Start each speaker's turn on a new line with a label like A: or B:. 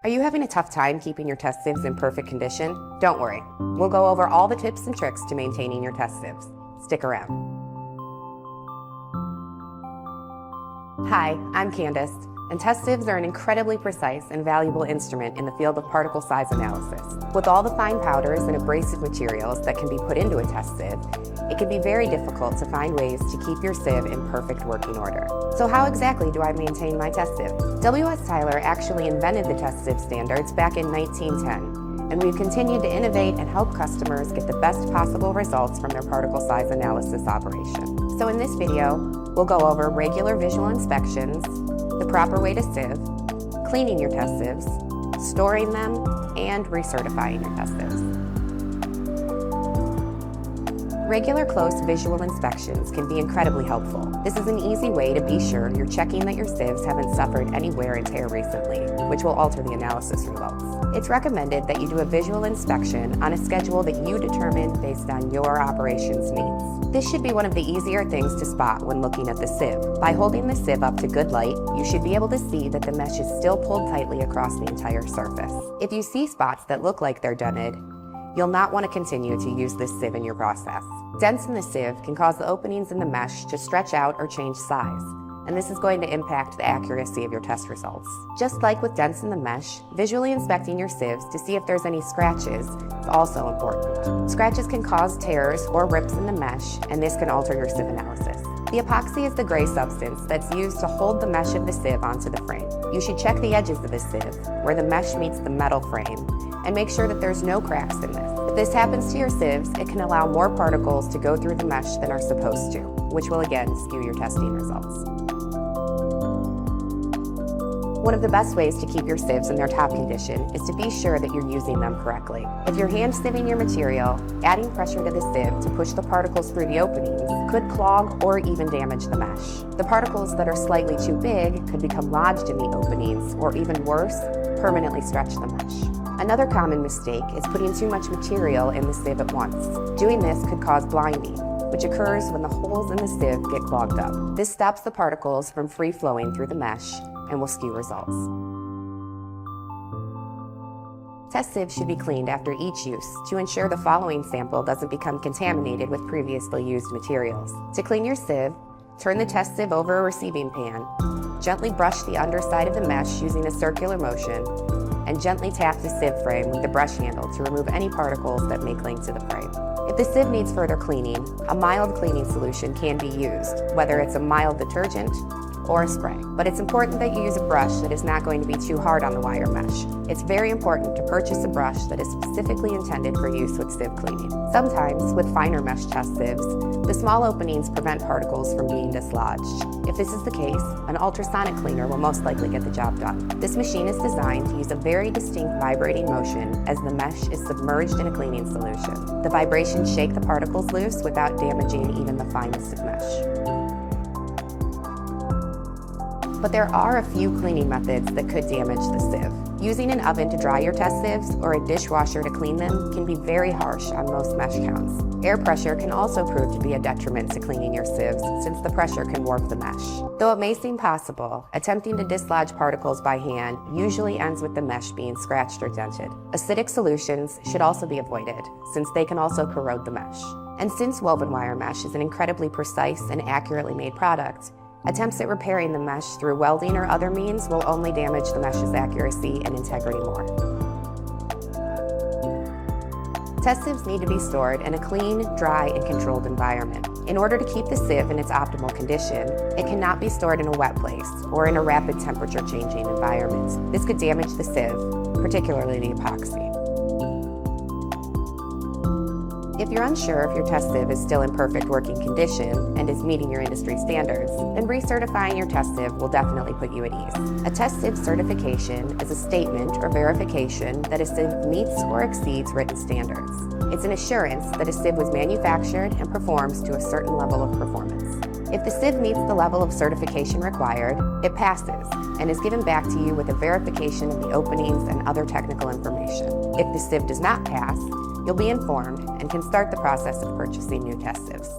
A: Are you having a tough time keeping your test sieves in perfect condition? Don't worry. We'll go over all the tips and tricks to maintaining your test sieves. Stick around. Hi, I'm Candace, and test sieves are an incredibly precise and valuable instrument in the field of particle size analysis. With all the fine powders and abrasive materials that can be put into a test sieve, it can be very difficult to find ways to keep your sieve in perfect working order. So how exactly do I maintain my test sieve? W.S Tyuler actually invented the test sieve standards back in 1910, and we've continued to innovate and help customers get the best possible results from their particle size analysis operation. So in this video, we'll go over regular visual inspections, the proper way to sieve, cleaning your test sieves, storing them, and recertifying your test sieves. Regular close visual inspections can be incredibly helpful. This is an easy way to be sure you're checking that your sieves haven't suffered any wear and tear recently, which will alter the analysis results. It's recommended that you do a visual inspection on a schedule that you determine based on your operations needs. This should be one of the easier things to spot when looking at the sieve. By holding the sieve up to good light, you should be able to see that the mesh is still pulled tightly across the entire surface. If you see spots that look like they're dented, you'll not want to continue to use this sieve in your process. Dents in the sieve can cause the openings in the mesh to stretch out or change size, and this is going to impact the accuracy of your test results. Just like with dents in the mesh, visually inspecting your sieves to see if there's any scratches is also important. Scratches can cause tears or rips in the mesh, and this can alter your sieve analysis. The epoxy is the gray substance that's used to hold the mesh of the sieve onto the frame. You should check the edges of the sieve, where the mesh meets the metal frame, and make sure that there's no cracks in this. If this happens to your sieves, it can allow more particles to go through the mesh than are supposed to, which will again skew your testing results. One of the best ways to keep your sieves in their top condition is to be sure that you're using them correctly. If you're hand sieving your material, adding pressure to the sieve to push the particles through the openings could clog or even damage the mesh. The particles that are slightly too big could become lodged in the openings, or even worse, permanently stretch the mesh. Another common mistake is putting too much material in the sieve at once. Doing this could cause blinding, which occurs when the holes in the sieve get clogged up. This stops the particles from free-flowing through the mesh and will skew results. Test sieves should be cleaned after each use to ensure the following sample doesn't become contaminated with previously used materials. To clean your sieve, turn the test sieve over a receiving pan, gently brush the underside of the mesh using a circular motion, and gently tap the sieve frame with the brush handle to remove any particles that may cling to the frame. If the sieve needs further cleaning, a mild cleaning solution can be used, whether it's a mild detergent or a spray. But it's important that you use a brush that is not going to be too hard on the wire mesh. It's very important to purchase a brush that is specifically intended for use with sieve cleaning. Sometimes, with finer mesh test sieves, the small openings prevent particles from being dislodged. If this is the case, an ultrasonic cleaner will most likely get the job done. This machine is designed to use a very distinct vibrating motion as the mesh is submerged in a cleaning solution. The vibrations shake the particles loose without damaging even the finest of mesh. But there are a few cleaning methods that could damage the sieve. Using an oven to dry your test sieves or a dishwasher to clean them can be very harsh on most mesh counts. Air pressure can also prove to be a detriment to cleaning your sieves, since the pressure can warp the mesh. Though it may seem possible, attempting to dislodge particles by hand usually ends with the mesh being scratched or dented. Acidic solutions should also be avoided, since they can also corrode the mesh. And since woven wire mesh is an incredibly precise and accurately made product, attempts at repairing the mesh through welding or other means will only damage the mesh's accuracy and integrity more. Test sieves need to be stored in a clean, dry, and controlled environment. In order to keep the sieve in its optimal condition, it cannot be stored in a wet place or in a rapid temperature changing environment. This could damage the sieve, particularly the epoxy. If you're unsure if your test sieve is still in perfect working condition and is meeting your industry standards, then recertifying your test sieve will definitely put you at ease. A test sieve certification is a statement or verification that a sieve meets or exceeds written standards. It's an assurance that a sieve was manufactured and performs to a certain level of performance. If the sieve meets the level of certification required, it passes and is given back to you with a verification of the openings and other technical information. If the sieve does not pass, you'll be informed and can start the process of purchasing new test sieves.